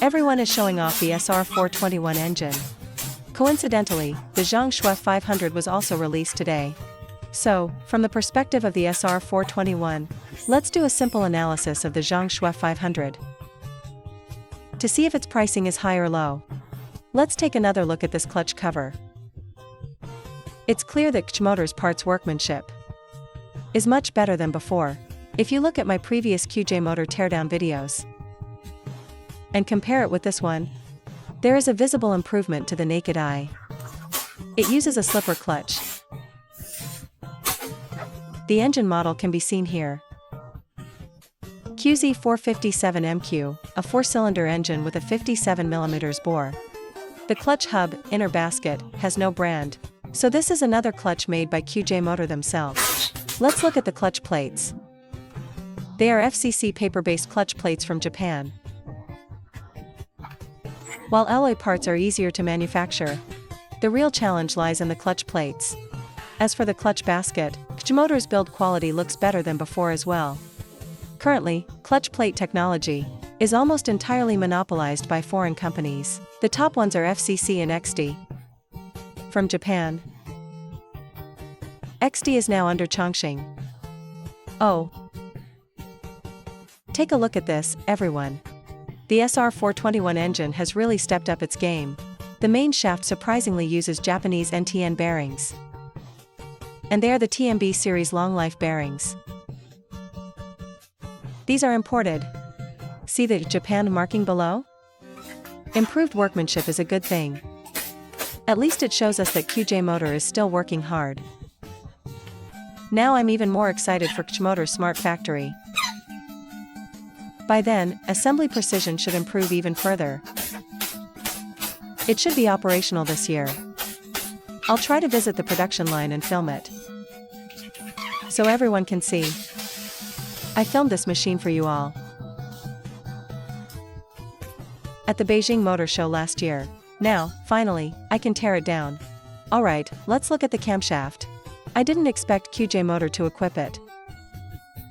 Everyone is showing off the SR421 engine. Coincidentally, the Zhang Xue 500 was also released today. So, from the perspective of the SR421, let's do a simple analysis of the Zhang Xue 500. To see if its pricing is high or low, let's take another look at this clutch cover. It's clear that QJMOTOR's parts workmanship is much better than before. If you look at my previous QJMOTOR teardown videos and compare it with this one, there is a visible improvement to the naked eye. It uses a slipper clutch. The engine model can be seen here. QZ457MQ, a 4-cylinder engine with a 57mm bore. The clutch hub, inner basket, has no brand, so this is another clutch made by QJMOTOR themselves. Let's look at the clutch plates. They are FCC paper-based clutch plates from Japan. While alloy parts are easier to manufacture, the real challenge lies in the clutch plates. As for the clutch basket, QJMOTOR's build quality looks better than before as well. Currently, clutch plate technology is almost entirely monopolized by foreign companies. The top ones are FCC and XD. From Japan, XD is now under Chongqing. Oh. Take a look at this, everyone. The SR421 engine has really stepped up its game. The main shaft surprisingly uses Japanese NTN bearings. And they are the TMB series long-life bearings. These are imported. See the Japan marking below? Improved workmanship is a good thing. At least it shows us that QJMOTOR is still working hard. Now I'm even more excited for QJMOTOR's smart factory. By then, assembly precision should improve even further. It should be operational this year. I'll try to visit the production line and film it, so everyone can see. I filmed this machine for you all at the Beijing Motor Show last year. Now, finally, I can tear it down. Alright, let's look at the camshaft. I didn't expect QJMOTOR to equip it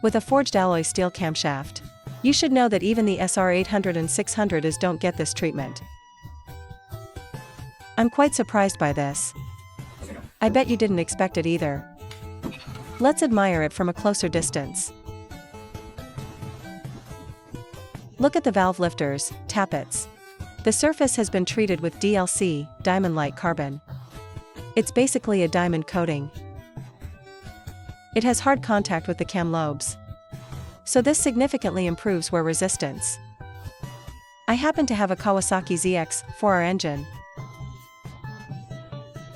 with a forged alloy steel camshaft. You should know that even the SR800 and 600s don't get this treatment. I'm quite surprised by this. I bet you didn't expect it either. Let's admire it from a closer distance. Look at the valve lifters, tappets. The surface has been treated with DLC, diamond-like carbon. It's basically a diamond coating. It has hard contact with the cam lobes, so this significantly improves wear resistance. I happen to have a Kawasaki ZX-4R engine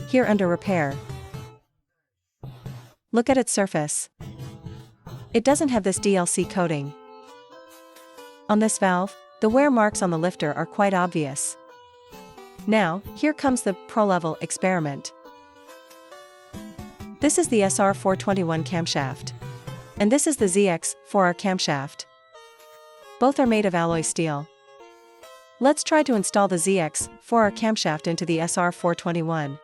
here under repair. Look at its surface. It doesn't have this DLC coating. On this valve, the wear marks on the lifter are quite obvious. Now, here comes the pro-level experiment. This is the SR421 camshaft. And this is the ZX-4R camshaft. Both are made of alloy steel. Let's try to install the ZX-4R camshaft into the SR421.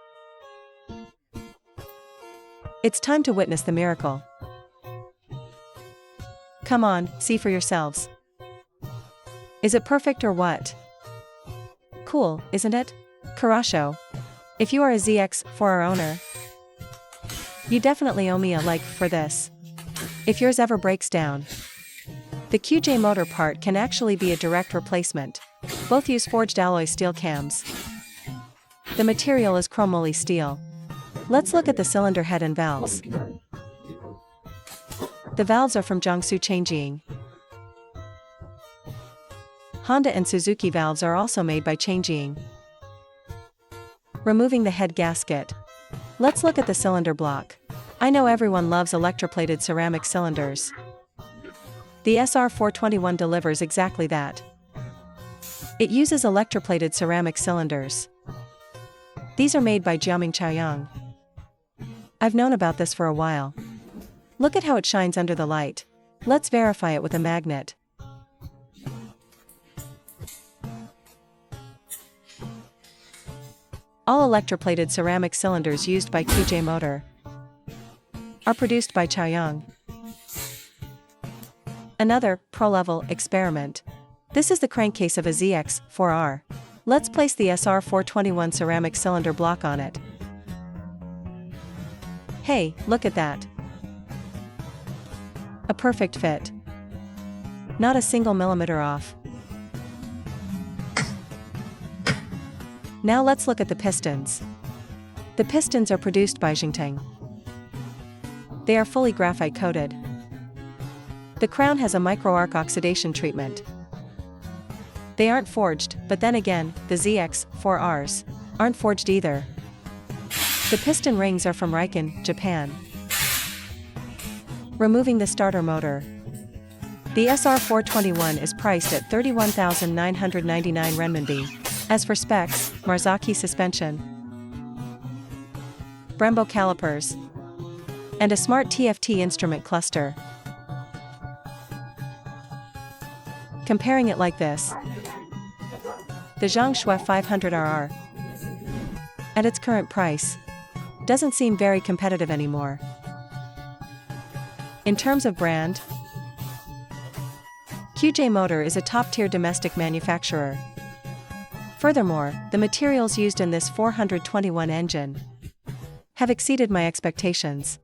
It's time to witness the miracle. Come on, see for yourselves. Is it perfect or what? Cool, isn't it? Karasho. If you are a ZX-4R owner, you definitely owe me a like for this. If yours ever breaks down, the QJMOTOR part can actually be a direct replacement. Both use forged alloy steel cams. The material is chromoly steel. Let's look at the cylinder head and valves. The valves are from Zhang Xue Changjing. Honda and Suzuki valves are also made by Changjing. Removing the head gasket. Let's look at the cylinder block. I know everyone loves electroplated ceramic cylinders. The SR421 delivers exactly that. It uses electroplated ceramic cylinders. These are made by Jiaming Chaoyang. I've known about this for a while. Look at how it shines under the light. Let's verify it with a magnet. All electroplated ceramic cylinders used by QJMOTOR are produced by Chaoyang. Another pro-level experiment. This is the crankcase of a ZX-4R. Let's place the SR421 ceramic cylinder block on it. Hey, look at that. A perfect fit. Not a single millimeter off. Now let's look at the pistons. The pistons are produced by Zhangxue. They are fully graphite coated. The crown has a micro-arc oxidation treatment. They aren't forged, but then again, the ZX-4Rs aren't forged either. The piston rings are from Riken, Japan. Removing the starter motor. The SR421 is priced at 31,999 renminbi. As for specs, Marzocchi suspension, Brembo calipers, and a smart TFT instrument cluster. Comparing it like this. The Zhang Xue 500RR, at its current price, doesn't seem very competitive anymore. In terms of brand, QJMOTOR is a top-tier domestic manufacturer. Furthermore, the materials used in this 421 engine have exceeded my expectations.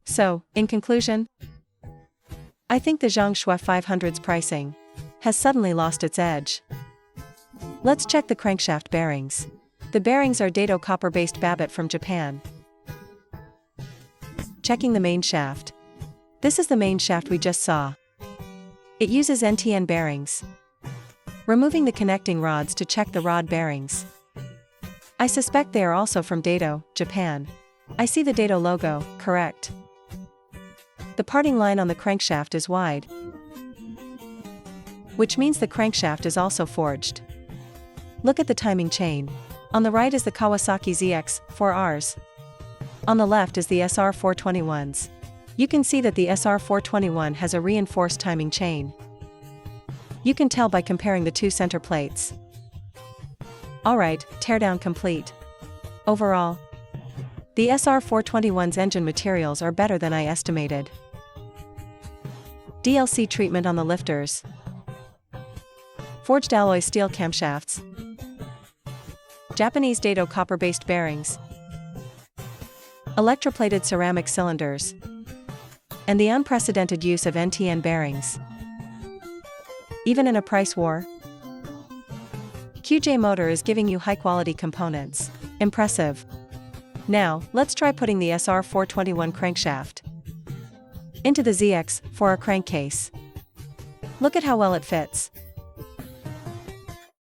So, in conclusion, I think the Zhang Xue 500's pricing has suddenly lost its edge. Let's check the crankshaft bearings. The bearings are Daido copper-based babbitt from Japan. Checking the main shaft. This is the main shaft we just saw. It uses NTN bearings. Removing the connecting rods to check the rod bearings. I suspect they are also from Daido, Japan. I see the Daido logo, correct. The parting line on the crankshaft is wide, which means the crankshaft is also forged. Look at the timing chain. On the right is the Kawasaki ZX-4Rs. On the left is the SR421s. You can see that the SR421 has a reinforced timing chain. You can tell by comparing the two center plates. Alright, teardown complete. Overall, the SR421's engine materials are better than I estimated. DLC treatment on the lifters. Forged alloy steel camshafts. Japanese Daido copper-based bearings. Electroplated ceramic cylinders. And the unprecedented use of NTN bearings. Even in a price war, QJMOTOR is giving you high-quality components. Impressive. Now, let's try putting the SR421 crankshaft into the ZX-4R crankcase. Look at how well it fits.